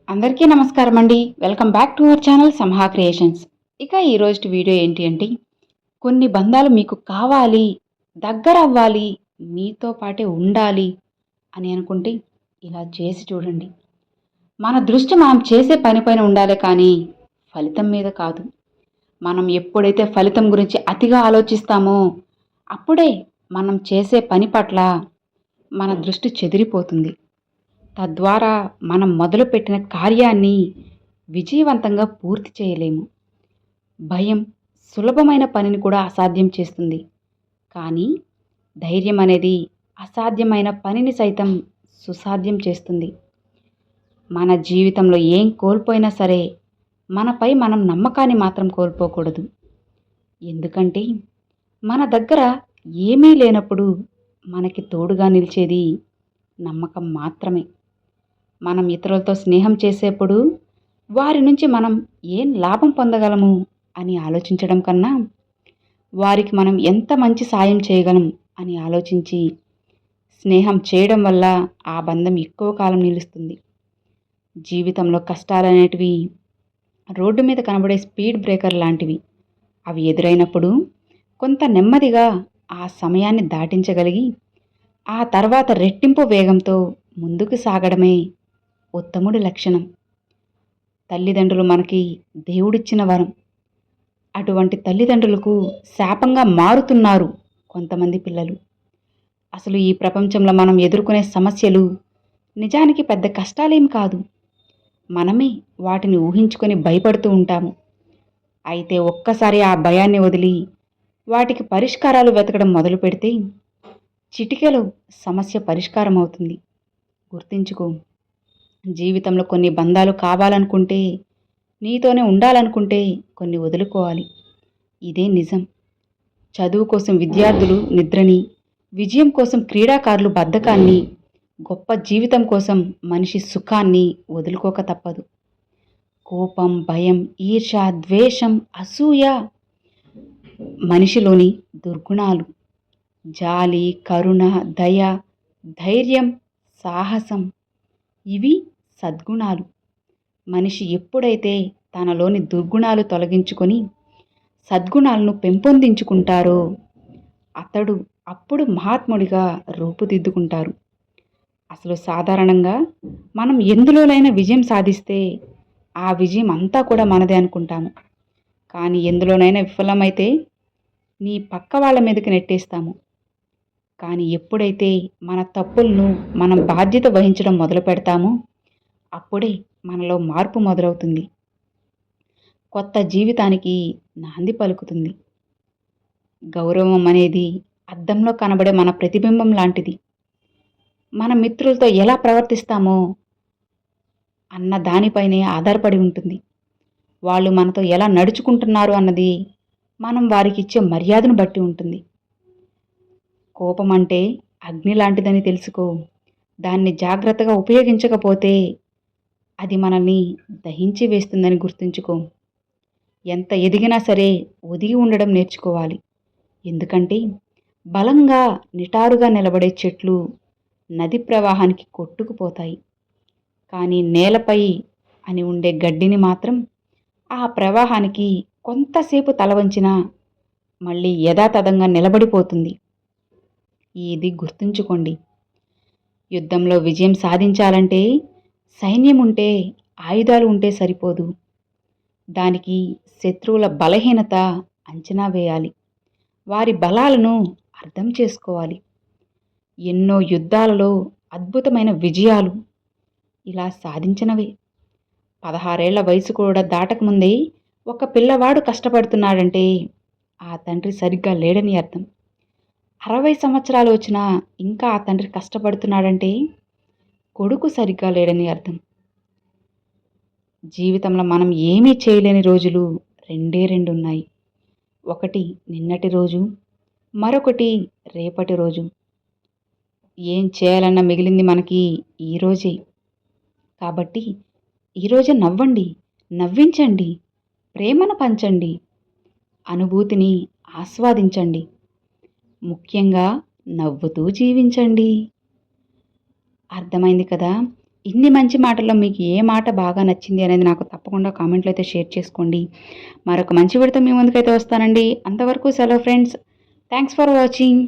అందరికీ నమస్కారం అండి. Welcome back to our channel Samha creations. ఇక ఈరోజు వీడియో ఏంటి అంటే, కొన్ని బంధాలు మీకు కావాలి, దగ్గరవ్వాలి, మీతో పాటే ఉండాలి అని అనుకుంటే ఇలా చేసి చూడండి. మన దృష్టి మనం చేసే పని పైన ఉండాలి కానీ ఫలితం మీద కాదు. మనం ఎప్పుడైతే ఫలితం గురించి అతిగా ఆలోచిస్తామో అప్పుడే మనం చేసే పని పట్ల మన దృష్టి చెదిరిపోతుంది. తద్వారా మనం మొదలుపెట్టిన కార్యాన్ని విజయవంతంగా పూర్తి చేయలేము. భయం సులభమైన పనిని కూడా అసాధ్యం చేస్తుంది. కానీ ధైర్యం అనేది అసాధ్యమైన పనిని సైతం సుసాధ్యం చేస్తుంది. మన జీవితంలో ఏం కోల్పోయినా సరే మనపై మనం నమ్మకాన్ని మాత్రం కోల్పోకూడదు. ఎందుకంటే మన దగ్గర ఏమీ లేనప్పుడు మనకి తోడుగా నిలిచేది నమ్మకం మాత్రమే. మనం ఇతరులతో స్నేహం చేసేప్పుడు వారి నుంచి మనం ఏం లాభం పొందగలము అని ఆలోచించడం కన్నా వారికి మనం ఎంత మంచి సాయం చేయగలం అని ఆలోచించి స్నేహం చేయడం వల్ల ఆ బంధం ఎక్కువ కాలం నిలుస్తుంది. జీవితంలో కష్టాలనేటివి రోడ్డు మీద కనబడే స్పీడ్ బ్రేకర్ లాంటివి. అవి ఎదురైనప్పుడు కొంత నెమ్మదిగా ఆ సమయాన్ని దాటించగలిగి ఆ తర్వాత రెట్టింపు వేగంతో ముందుకు సాగడమే ఉత్తముడి లక్షణం. తల్లిదండ్రులు మనకి దేవుడిచ్చిన వరం. అటువంటి తల్లిదండ్రులకు శాపంగా మారుతున్నారు కొంతమంది పిల్లలు. అసలు ఈ ప్రపంచంలో మనం ఎదుర్కొనే సమస్యలు నిజానికి పెద్ద కష్టాలేం కాదు. మనమే వాటిని ఊహించుకొని భయపడుతూ ఉంటాము. అయితే ఒక్కసారి ఆ భయాన్ని వదిలి వాటికి పరిష్కారాలు వెతకడం మొదలు పెడితే చిటికెలో సమస్య పరిష్కారం అవుతుంది. గుర్తుంచుకో, జీవితంలో కొన్ని బంధాలు కావాలనుకుంటే, నీతోనే ఉండాలనుకుంటే కొన్ని వదులుకోవాలి. ఇదే నిజం. చదువు కోసం విద్యార్థులు నిద్రని, విజయం కోసం క్రీడాకారులు బద్ధకాన్ని, గొప్ప జీవితం కోసం మనిషి సుఖాన్ని వదులుకోక తప్పదు. కోపం, భయం, ఈర్ష, ద్వేషం, అసూయ మనిషిలోని దుర్గుణాలు. జాలి, కరుణ, దయ, ధైర్యం, సాహసం ఇవి సద్గుణాలు. మనిషి ఎప్పుడైతే తనలోని దుర్గుణాలు తొలగించుకొని సద్గుణాలను పెంపొందించుకుంటారో అప్పుడు మహాత్ముడిగా రూపుదిద్దుకుంటారు. అసలు సాధారణంగా మనం ఎందులోనైనా విజయం సాధిస్తే ఆ విజయం అంతా కూడా మనదే అనుకుంటాము. కానీ ఎందులోనైనా విఫలమైతే నీ పక్క వాళ్ళ మీదకి నెట్టేస్తాము. కానీ ఎప్పుడైతే మన తప్పులను మనం బాధ్యత వహించడం మొదలు పెడతామో అప్పుడే మనలో మార్పు మొదలవుతుంది. కొత్త జీవితానికి నాంది పలుకుతుంది. గౌరవం అనేది అద్దంలో కనబడే మన ప్రతిబింబం లాంటిది. మన మిత్రులతో ఎలా ప్రవర్తిస్తామో అన్న దానిపైనే ఆధారపడి ఉంటుంది. వాళ్ళు మనతో ఎలా నడుచుకుంటున్నారు అన్నది మనం వారికి ఇచ్చే మర్యాదను బట్టి ఉంటుంది. కోపం అంటే అగ్ని లాంటిదని తెలుసుకో. దాన్ని జాగ్రత్తగా ఉపయోగించకపోతే అది మనల్ని దహించి వేస్తుందని గుర్తుంచుకో. ఎంత ఎదిగినా సరే ఒదిగి ఉండడం నేర్చుకోవాలి. ఎందుకంటే బలంగా నిటారుగా నిలబడే చెట్లు నది ప్రవాహానికి కొట్టుకుపోతాయి. కానీ నేలపై అని ఉండే గడ్డిని మాత్రం ఆ ప్రవాహానికి కొంతసేపు తలవంచినా మళ్ళీ యథాతథంగా నిలబడిపోతుంది. ఇది గుర్తుంచుకోండి. యుద్ధంలో విజయం సాధించాలంటే సైన్యం ఉంటే, ఆయుధాలు ఉంటే సరిపోదు. దానికి శత్రువుల బలహీనత అంచనా వేయాలి. వారి బలాలను అర్థం చేసుకోవాలి. ఎన్నో యుద్ధాలలో అద్భుతమైన విజయాలు ఇలా సాధించినవే. 16 ఏళ్ల వయసు కూడా దాటకముందే ఒక పిల్లవాడు కష్టపడుతున్నాడంటే ఆ తండ్రి సరిగ్గా లేడని అర్థం. 60 సంవత్సరాలు వచ్చినా ఇంకా ఆ తండ్రి కష్టపడుతున్నాడంటే కొడుకు సరిగ్గా లేడని అర్థం. జీవితంలో మనం ఏమీ చేయలేని రోజులు రెండు ఉన్నాయి. ఒకటి నిన్నటి రోజు, మరొకటి రేపటి రోజు. ఏం చేయాలన్నా మిగిలింది మనకి ఈరోజే. కాబట్టి ఈరోజే నవ్వండి, నవ్వించండి, ప్రేమను పంచండి, అనుభూతిని ఆస్వాదించండి. ముఖ్యంగా నవ్వుతూ జీవించండి. అర్థమైంది కదా? ఇన్ని మంచి మాటల్లో మీకు ఏ మాట బాగా నచ్చింది అనేది నాకు తప్పకుండా కామెంట్లో అయితే షేర్ చేసుకోండి. మరొక మంచి వీడియోతో మీ ముందుకైతే వస్తానండి. అంతవరకు సెలవు ఫ్రెండ్స్. Thanks for watching.